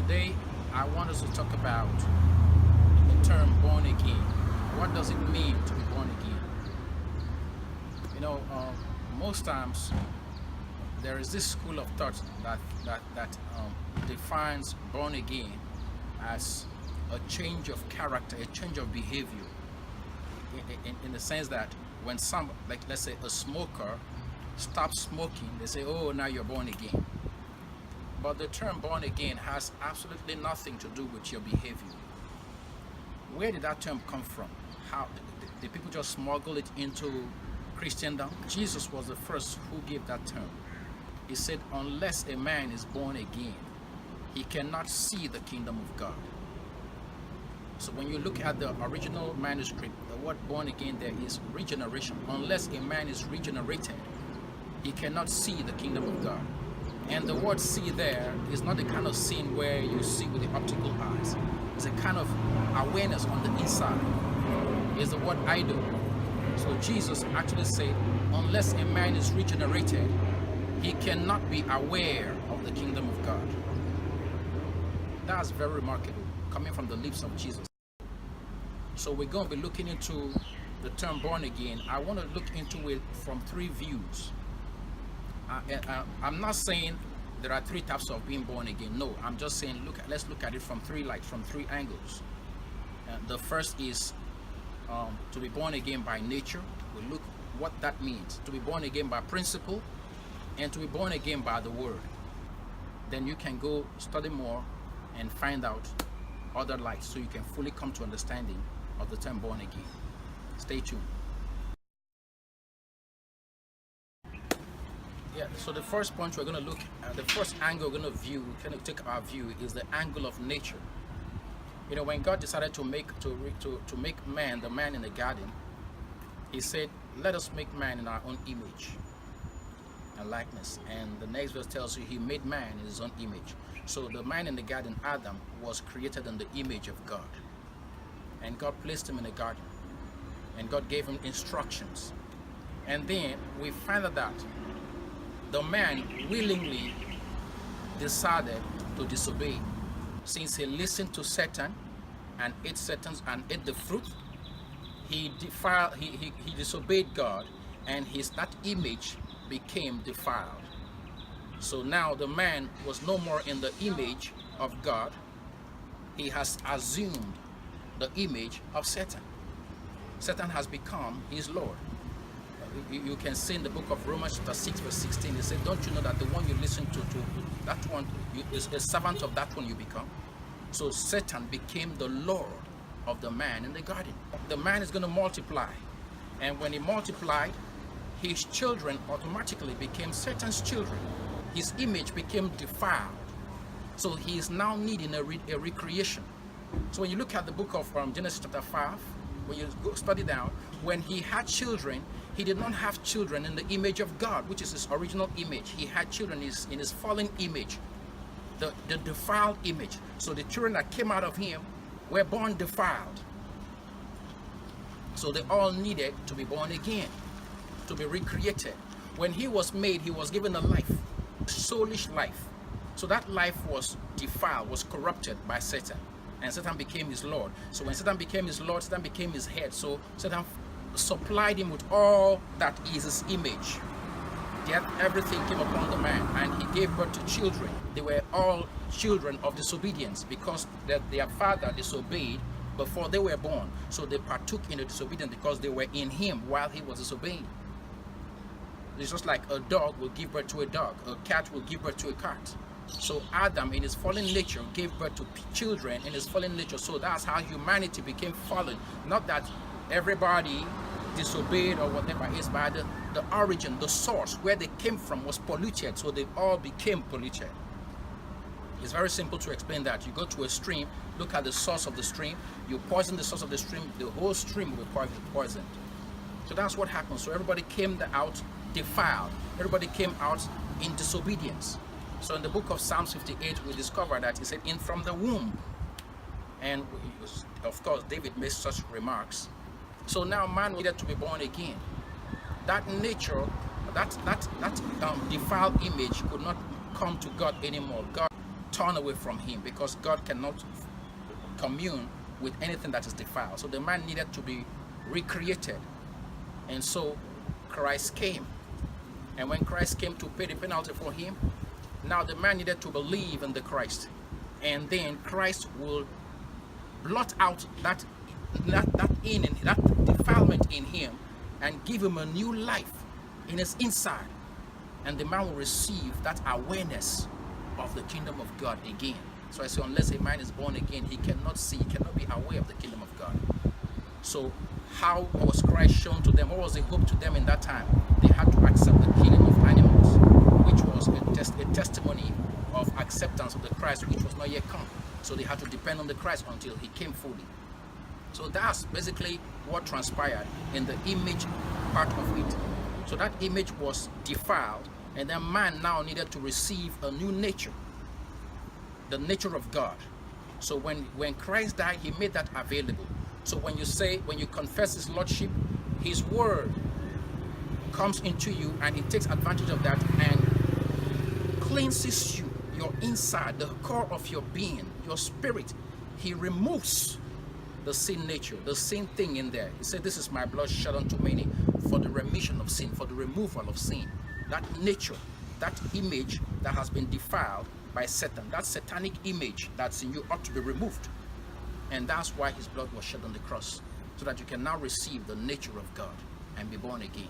Today, I want us to talk about the term born again. What does it mean to be born again? You know, most times there is this school of thought that defines born again as a change of character, a change of behavior. In the sense that when some, like let's say a smoker, stops smoking, they say, "Oh, now you're born again." But the term born again has absolutely nothing to do with your behavior. Where did that term come from? How did people just smuggle it into Christendom? Jesus was the first who gave that term. He said, unless a man is born again, he cannot see the kingdom of God. So when you look at the original manuscript, the word born again there is regeneration. Unless a man is regenerated, he cannot see the kingdom of God. And the word see there is not the kind of seeing where you see with the optical eyes. It's a kind of awareness on the inside. It's the word I do. So Jesus actually said, unless a man is regenerated, he cannot be aware of the kingdom of God. That's very remarkable, coming from the lips of Jesus. So we're going to be looking into the term born again. I want to look into it from three views. I'm not saying there are three types of being born again. No, I'm just saying let's look at it from three angles. The first is to be born again by nature. We'll look what that means. To be born again by principle, and to be born again by the word. Then you can go study more and find out other lights so you can fully come to understanding of the term born again. Stay tuned. Yeah, so the first point we're going to look at, the first angle we're going to view, kind of take our view, is the angle of nature. You know, when God decided to make man, the man in the garden, he said, let us make man in our own image and likeness. And the next verse tells you he made man in his own image. So the man in the garden, Adam, was created in the image of God. And God placed him in the garden. And God gave him instructions. And then we find out that the man willingly decided to disobey. Since he listened to Satan and ate the fruit, he disobeyed God, and that image became defiled. So now the man was no more in the image of God. He has assumed the image of Satan. Satan has become his Lord. You can see in the book of Romans chapter 6 verse 16, it said, don't you know that the one you listen to that one is a servant of that one you become? So Satan became the Lord of the man in the garden. The man is going to multiply, and when he multiplied, his children automatically became Satan's children. His image became defiled, so he is now needing a recreation. So when you look at the book of Genesis chapter 5, when you go study down, when he had children, he did not have children in the image of God, which is his original image. He had children in his fallen image, the defiled image. So the children that came out of him were born defiled. So they all needed to be born again, to be recreated. When he was made, he was given a life, soulish life. So that life was defiled, was corrupted by Satan, and Satan became his Lord. So when Satan became his Lord, Satan became his head. So Satan supplied him with all that is his image. Yet everything came upon the man, and he gave birth to children. They were all children of disobedience, because their father disobeyed before they were born. So they partook in the disobedience because they were in him while he was disobeying. It's just like a dog will give birth to a dog, a cat will give birth to a cat. So Adam in his fallen nature gave birth to children in his fallen nature. So that's how humanity became fallen. Not that everybody disobeyed or whatever, is by the origin, the source, where they came from was polluted, so they all became polluted. It's very simple to explain that. You go to a stream, look at the source of the stream, you poison the source of the stream, the whole stream will be poisoned. So that's what happened. So everybody came out defiled. Everybody came out in disobedience. So in the book of Psalms 58, we discover that he said, in from the womb. And of course, David made such remarks. So now man needed to be born again. That nature, that defiled image could not come to God anymore. God turn away from him, because God cannot commune with anything that is defiled. So the man needed to be recreated. And so Christ came. And when Christ came to pay the penalty for him, now the man needed to believe in the Christ. And then Christ will blot out that defilement in him and give him a new life in his inside. And the man will receive that awareness of the kingdom of God again. So I say, unless a man is born again, he cannot see, he cannot be aware of the kingdom of God. So how was Christ shown to them? What was the hope to them in that time? They had to accept the killing of animals, which was a testimony of acceptance of the Christ, which was not yet come. So they had to depend on the Christ until he came fully. So that's basically what transpired in the image part of it. So that image was defiled, and then man now needed to receive a new nature, the nature of God. So when Christ died, he made that available. So when you confess his lordship, his word comes into you, and he takes advantage of that and cleanses you, your inside, the core of your being, your spirit. He removes the sin nature, the sin thing in there. He said, this is my blood shed unto many for the remission of sin, for the removal of sin. That nature, that image that has been defiled by Satan, that satanic image that's in you ought to be removed. And that's why his blood was shed on the cross, so that you can now receive the nature of God and be born again.